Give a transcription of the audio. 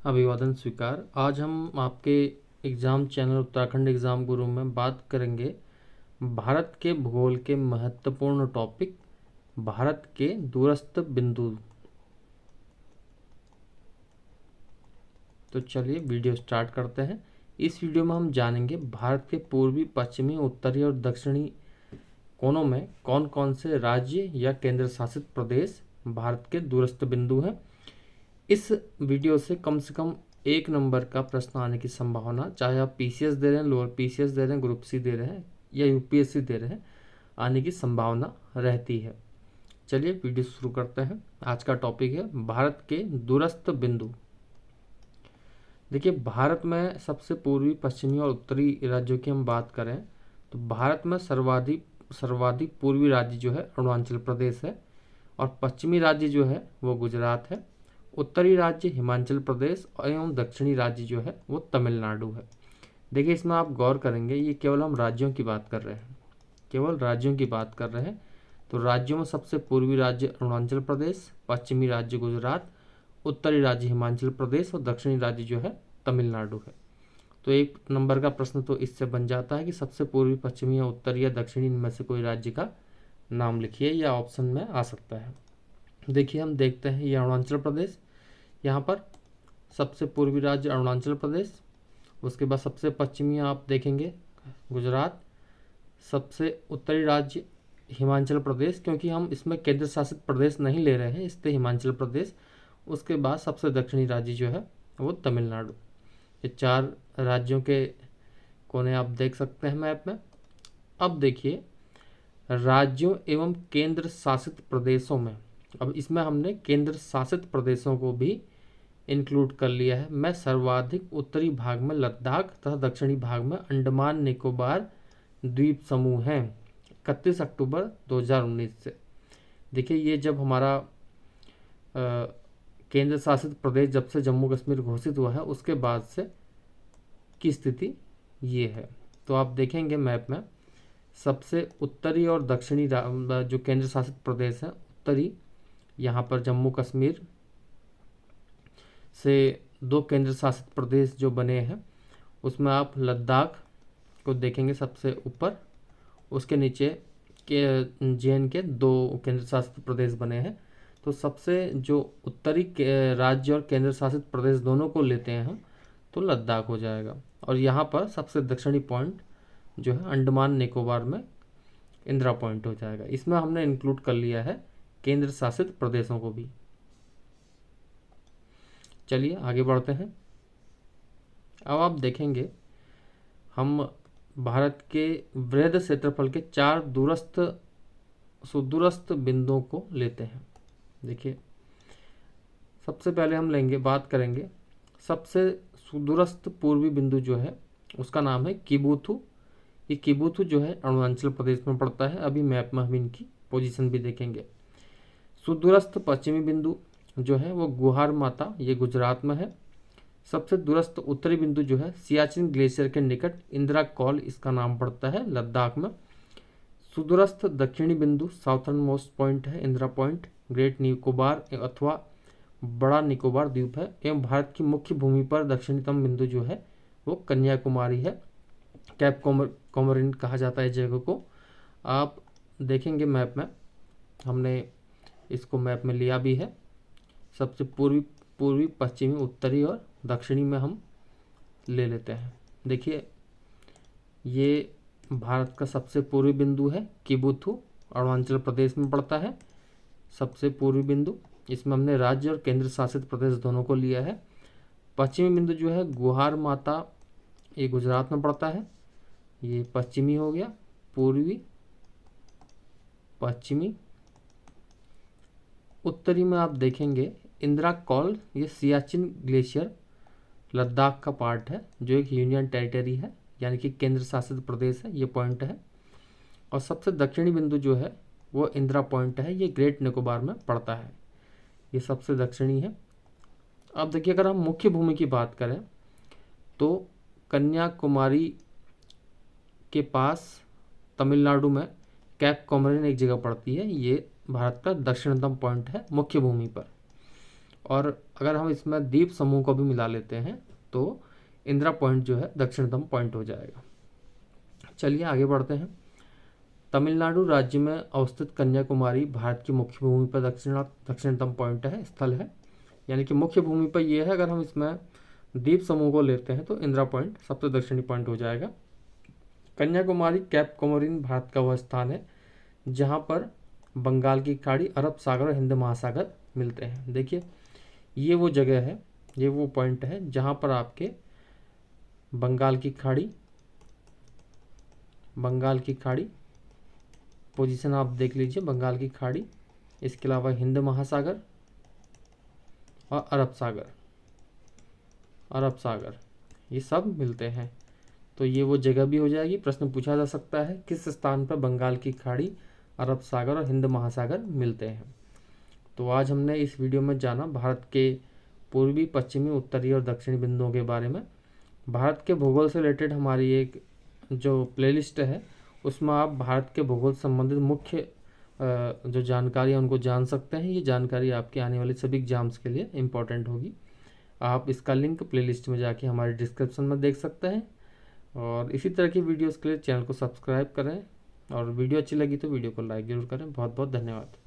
अभिवादन स्वीकार। आज हम आपके एग्ज़ाम चैनल उत्तराखंड एग्ज़ाम गुरु में बात करेंगे भारत के भूगोल के महत्वपूर्ण टॉपिक भारत के दूरस्थ बिंदु। तो चलिए वीडियो स्टार्ट करते हैं। इस वीडियो में हम जानेंगे भारत के पूर्वी, पश्चिमी, उत्तरी और दक्षिणी कोनों में कौन कौन से राज्य या केंद्र शासित प्रदेश भारत के दूरस्थ बिंदु हैं। इस वीडियो से कम 1 नंबर का प्रश्न आने की संभावना, चाहे आप पीसीएस दे रहे हैं, लोअर पीसीएस दे रहे हैं, ग्रुप सी दे रहे हैं या यूपीएससी दे रहे हैं, आने की संभावना रहती है। चलिए वीडियो शुरू करते हैं। आज का टॉपिक है भारत के दूरस्थ बिंदु। देखिए, भारत में सबसे पूर्वी, पश्चिमी और उत्तरी राज्यों की हम बात करें तो भारत में सर्वाधिक पूर्वी राज्य जो है अरुणाचल प्रदेश है और पश्चिमी राज्य जो है वो गुजरात है। उत्तरी राज्य हिमाचल प्रदेश एवं दक्षिणी राज्य जो है वो तमिलनाडु है। देखिए, इसमें आप गौर करेंगे, ये केवल हम राज्यों की बात कर रहे हैं, केवल राज्यों की बात कर रहे हैं। तो राज्यों में सबसे पूर्वी राज्य अरुणाचल प्रदेश, पश्चिमी राज्य गुजरात, उत्तरी राज्य हिमाचल प्रदेश और दक्षिणी राज्य जो है तमिलनाडु है। तो 1 नंबर का प्रश्न तो इससे बन जाता है कि सबसे पूर्वी, पश्चिमी या उत्तरी या दक्षिणी इनमें से कोई राज्य का नाम लिखिए, या ऑप्शन में आ सकता है। देखिए, हम देखते हैं ये अरुणाचल प्रदेश, यहाँ पर सबसे पूर्वी राज्य अरुणाचल प्रदेश, उसके बाद सबसे पश्चिमी आप देखेंगे गुजरात, सबसे उत्तरी राज्य हिमाचल प्रदेश, क्योंकि हम इसमें केंद्र शासित प्रदेश नहीं ले रहे हैं इसलिए हिमाचल प्रदेश। उसके बाद सबसे दक्षिणी राज्य जो है वो तमिलनाडु। ये 4 राज्यों के कोने आप देख सकते हैं मैप में। अब देखिए, राज्यों एवं केंद्र शासित प्रदेशों में, अब इसमें हमने केंद्र शासित प्रदेशों को भी इंक्लूड कर लिया है। मैं सर्वाधिक उत्तरी भाग में लद्दाख तथा दक्षिणी भाग में अंडमान निकोबार द्वीप समूह हैं 31 अक्टूबर 2019 से। देखिए, ये जब हमारा केंद्र शासित प्रदेश जब से जम्मू कश्मीर घोषित हुआ है उसके बाद से की स्थिति ये है। तो आप देखेंगे मैप में सबसे उत्तरी और दक्षिणी जो केंद्र शासित प्रदेश है, उत्तरी यहाँ पर जम्मू कश्मीर से 2 केंद्र शासित प्रदेश जो बने हैं उसमें आप लद्दाख को देखेंगे सबसे ऊपर, उसके नीचे के JN के 2 केंद्र शासित प्रदेश बने हैं। तो सबसे जो उत्तरी राज्य और केंद्र शासित प्रदेश दोनों को लेते हैं हम, तो लद्दाख हो जाएगा। और यहाँ पर सबसे दक्षिणी पॉइंट जो है अंडमान निकोबार में इंदिरा पॉइंट हो जाएगा। इसमें हमने इंक्लूड कर लिया है केंद्र शासित प्रदेशों को भी। चलिए आगे बढ़ते हैं। अब आप देखेंगे हम भारत के वृहद क्षेत्रफल के 4 सुदूरस्थ बिंदुओं को लेते हैं। देखिए, सबसे पहले हम बात करेंगे सबसे सुदूरस्थ पूर्वी बिंदु जो है उसका नाम है किबुथु। ये किबुथु जो है अरुणाचल प्रदेश में पड़ता है। अभी मैप में हम इनकी पोजीशन भी देखेंगे। सुदूरस्थ पश्चिमी बिंदु जो है वो गुहार माता, ये गुजरात में है। सबसे दूरस्थ उत्तरी बिंदु जो है सियाचिन ग्लेशियर के निकट इंदिरा कॉल, इसका नाम पड़ता है लद्दाख में। सुदूरस्थ दक्षिणी बिंदु साउथर्न मोस्ट पॉइंट है इंदिरा पॉइंट, ग्रेट निकोबार अथवा बड़ा निकोबार द्वीप है। एवं भारत की मुख्य भूमि पर दक्षिणतम बिंदु जो है वो कन्याकुमारी है। कैप कोमोरिन कहा जाता है जगह को। आप देखेंगे मैप में, हमने इसको मैप में लिया भी है। सबसे पूर्वी, पश्चिमी, उत्तरी और दक्षिणी में हम ले लेते हैं। देखिए, ये भारत का सबसे पूर्वी बिंदु है किबुथु, अरुणाचल प्रदेश में पड़ता है सबसे पूर्वी बिंदु। इसमें हमने राज्य और केंद्र शासित प्रदेश दोनों को लिया है। पश्चिमी बिंदु जो है गुहार माता, ये गुजरात में पड़ता है, ये पश्चिमी हो गया। पूर्वी, पश्चिमी, उत्तरी में आप देखेंगे इंदिरा कॉल, ये सियाचिन ग्लेशियर लद्दाख का पार्ट है जो एक यूनियन टेरिटरी है, यानी कि केंद्र शासित प्रदेश है, ये पॉइंट है। और सबसे दक्षिणी बिंदु जो है वो इंदिरा पॉइंट है, ये ग्रेट निकोबार में पड़ता है, ये सबसे दक्षिणी है। अब देखिए, अगर हम मुख्य भूमि की बात करें तो कन्याकुमारी के पास तमिलनाडु में कैप कोमोरिन एक जगह पड़ती है, ये भारत का दक्षिणतम पॉइंट है मुख्य भूमि पर। और अगर हम इसमें द्वीप समूह को भी मिला लेते हैं तो इंदिरा पॉइंट जो है दक्षिणतम पॉइंट हो जाएगा। चलिए आगे बढ़ते हैं। तमिलनाडु राज्य में अवस्थित कन्याकुमारी भारत की मुख्य भूमि पर दक्षिणतम पॉइंट है, स्थल है, यानी कि मुख्य भूमि पर यह है। अगर हम इसमें द्वीप समूह को लेते हैं तो इंदिरा पॉइंट सबसे दक्षिणी पॉइंट हो जाएगा। कन्याकुमारी कैप कोमोरिन भारत का वह स्थान है जहाँ पर बंगाल की खाड़ी, अरब सागर और हिंद महासागर मिलते हैं। देखिए ये वो जगह है, ये वो पॉइंट है जहाँ पर आपके बंगाल की खाड़ी पोजीशन आप देख लीजिए, बंगाल की खाड़ी, इसके अलावा हिंद महासागर और अरब सागर ये सब मिलते हैं। तो ये वो जगह भी हो जाएगी। प्रश्न पूछा जा सकता है किस स्थान पर बंगाल की खाड़ी, अरब सागर और हिंद महासागर मिलते हैं। तो आज हमने इस वीडियो में जाना भारत के पूर्वी, पश्चिमी, उत्तरी और दक्षिणी बिंदुओं के बारे में। भारत के भूगोल से रिलेटेड हमारी एक जो प्लेलिस्ट है उसमें आप भारत के भूगोल से संबंधित मुख्य जो जानकारी है उनको जान सकते हैं। ये जानकारी आपके आने वाले सभी एग्जाम्स के लिए इम्पोर्टेंट होगी। आप इसका लिंक प्लेलिस्ट में जाके हमारे डिस्क्रिप्शन में देख सकते हैं। और इसी तरह की वीडियोस के लिए चैनल को सब्सक्राइब करें और वीडियो अच्छी लगी तो वीडियो को लाइक ज़रूर करें। बहुत बहुत धन्यवाद।